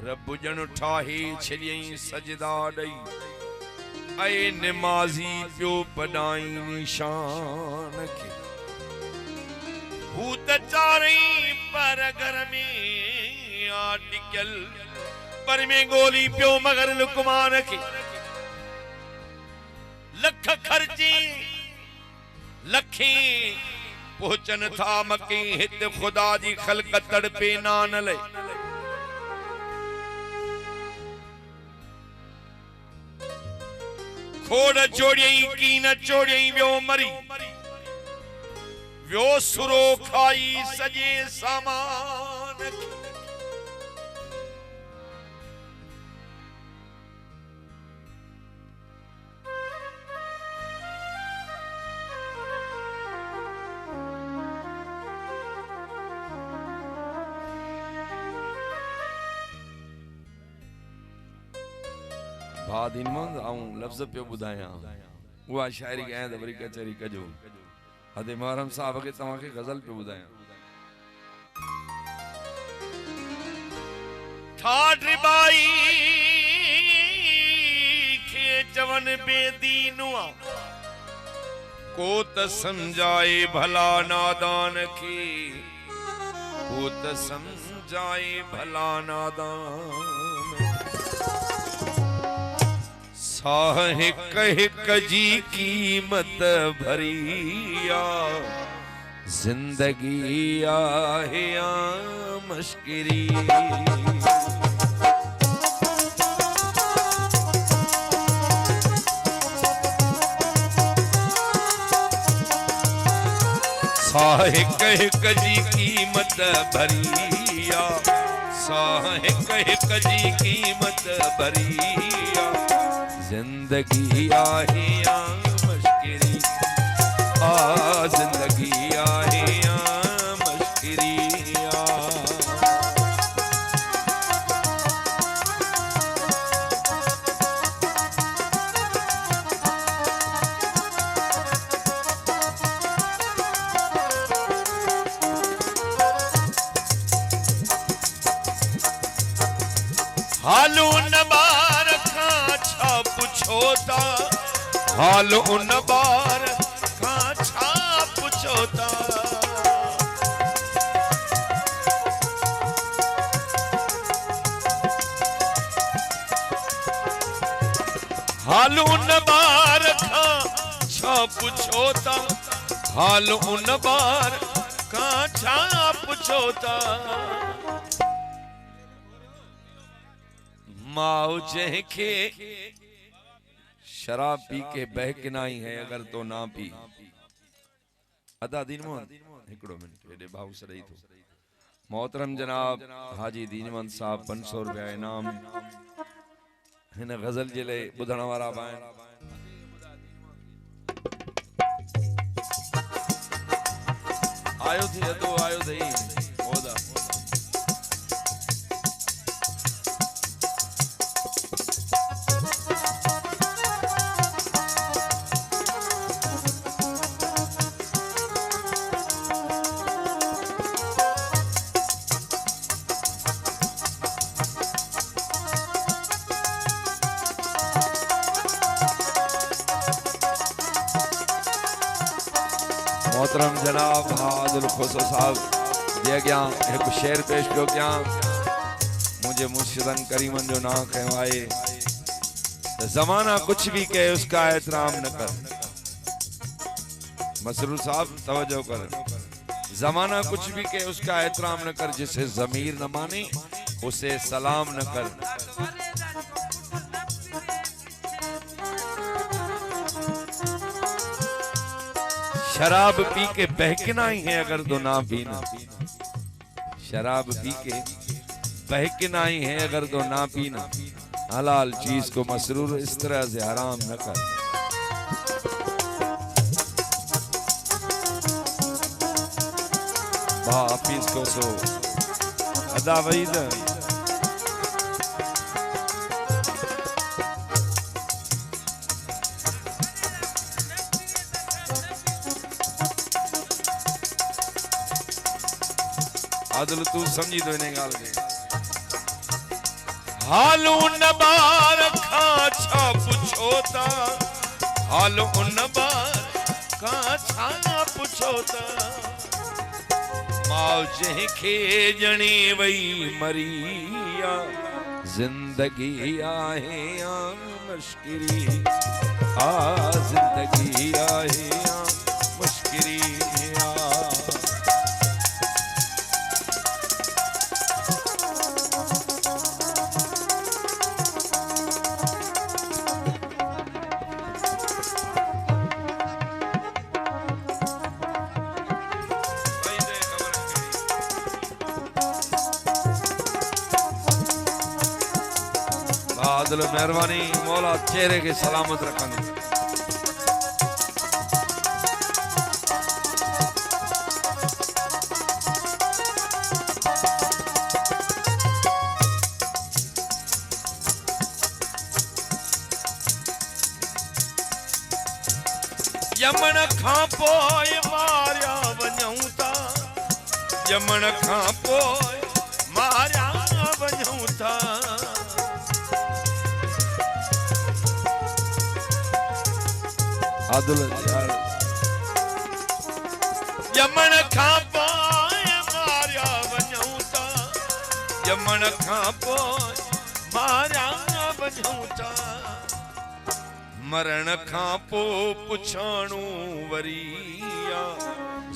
रब जन ठाहे छॾियईं सजदा ॾई ऐं निमाज़ी पियो पढ़ाई निशान खे हू त चारई पर घर में आटिकल पर में गोली पियो मगर लुकमान खे लख खर्ची लखें पहुचन था मके हित खुदा जी खल्क तड़पे नान ले खोड़ चोड़ियई की न चोड़ियई व्यो मरी व्यो सुरो खाई सजे सामान बाद इनमंद आऊं लफ्ज पे बुधाया वो शायरी गए तो वरी कचहरी कजो हदे मुहर्रम साहब के तवा के गजल पे बुधाया ठाड रिबाई के जवन बेदीनुआ को त समझाए भला नादान की को त समझाए भला नादान साहे कह कजी कीमत भरिया जिंदगी आहे या मश्किरी साहे कह कजी कीमत भरिया साहे कह कजी कीमत भरिया जिंदगी आहे या मश्किरी जिंदगी आहे या मश्किरी हालू न बार छा पुछोता हाल उन बार का छा पुछोता हाल उन बार का छा पुछोता हाल उन बार का छा पुछोता माओ जंहिंखे शराब पी के बहकनाई है अगर तो ना पी अदा दीनमंद हिकड़ो मिनट हेडे भाव सही थो मोहतरम जनाब हाजी दीनमंद साहब 500 रुपया इनाम हिन गजल जे ले बुधण वारा आहिनि आयो थी तो आयो थी ओदा मोहतरम जनाब बहादुर खोसो साहब जे अॻियां हिकु शेर पेश कयो कयां मुझे मुर्शिदन करीमन जो ना खयो आहे ज़माना कुछ भी कहे उसका एहतराम न कर मसरूर साहब तवज्जो कर ज़माना कुछ भी कहे उसका एहतराम न कर जिसे ज़मीर न माने उसे सलाम न कर शराब पी के बहकना ही है अगर तो ना पीना शराब पी के बहकना ही है अगर तो ना पीना हलाल चीज को मसरूर इस तरह से हराम न कर हाफिज को सो अदा वहीद आदल तू समझी तो इन्हें गाल के हाल उन बार खां छा पुछो था, हाल उन बार खां छा पुछो था। माउ जंहिंखे ॼणे वई मरिया, जिंदगी आहे या मुश्किरी, जिंदगी आहे या मुश्किरी। आदिल मेहरबानी मौला चेहरे के सलामत रखंगे। यमन खां पोइ मारिया वञूं था, यमन खां पोइ मारिया वञूं था। आदिल यार यमन खां पोइ मारिया वञूं था, यमन खां पोइ मारिया वञूं था। मरण खां पोइ पुछाणू वरिया,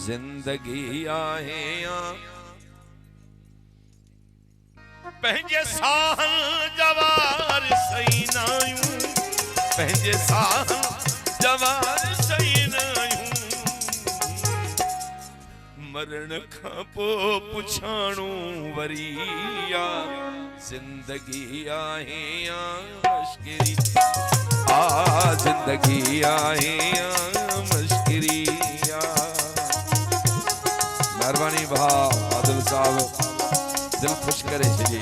जिंदगी आहे या पंहिंजे साहन जवार सही नायूं, पंहिंजे साहन जवार सही नायूं। मरण खां पोइ पुछाणू वरिया, जिंदगी आहे या मुश्किरी, जिंदगी आहे या मुश्किरी। मेहरबानी भाउ आदिल साहब दिल खुश करे छॾी।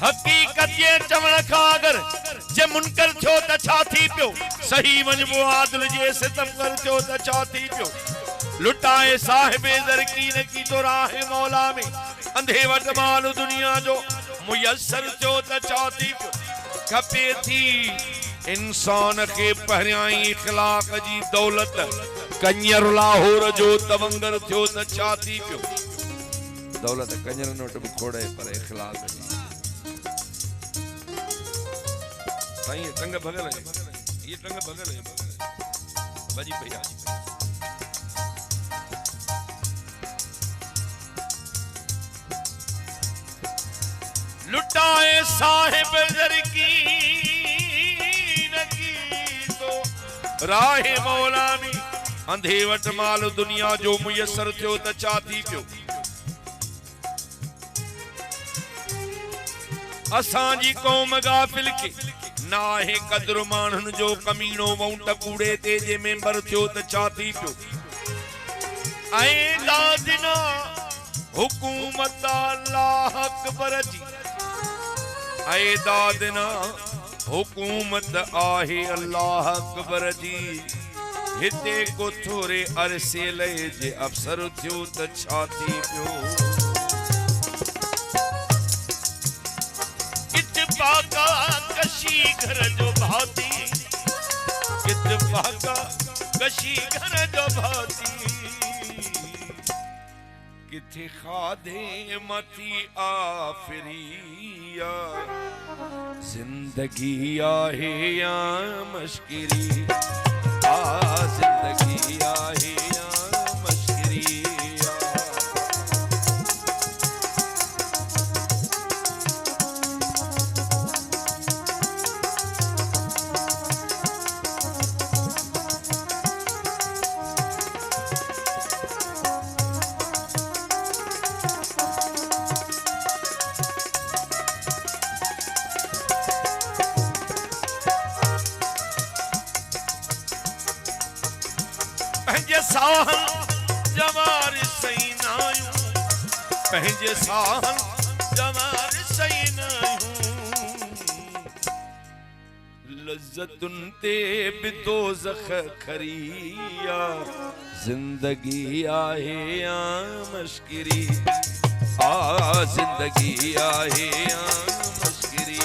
हकीकत जे चवण खां अगर जे मुनकर थियो त छा थी पियो, सही वञबो आदिल जे सितम कर थियो त छा थी पियो। लुटाए साहिबे दरकी न की तो राह मौला में, अंधे वट माल दुनिया जो मुयसर थियो त छा थी पियो। खपे थी इंसान खे पहिरियां इखलाक जी दौलत, कंजर लाहौर जो तवंगर थियो त छा थी पियो। दौलत कंजर नोट में खोड़े पर इखलाक जी साईं टंग भगल है, ये टंग भगल है बजी भैया। लुटाए साहिब दरकी न की तो राह मौला में, अंधे वट माल दुनिया जो मुयसर थियो त छा थी पियो। असांजी कौम गाफिल के नाहे कदर मानन जो, कमीनो वोट कूड़े ते जे मेंबर थियो त छा थी पियो। ऐं दादिना हुकूमत अल्लाह अकबर जी, ऐं दादिना हुकूमत आहे अल्लाह अकबर जी। हिते को थोरे अरसे लए जे अफसर थियो त छा थी पियो। इत्तफाका कशी घर जो भाती, इत्तफाका कशी घर जो भाती। किथे खाधे मती आफरिया, जिंदगी आहे या मुश्किरी, जिंदगी आहे या मुश्किरी। पंहिंजे साहन जवार सही नायूं, पंहिंजे साहन जवार सही न हूं लज्जतुन ते भी दोज़ख खरिया जिंदगी आहे या मश्किरी आ जिंदगी आहे या मश्किरी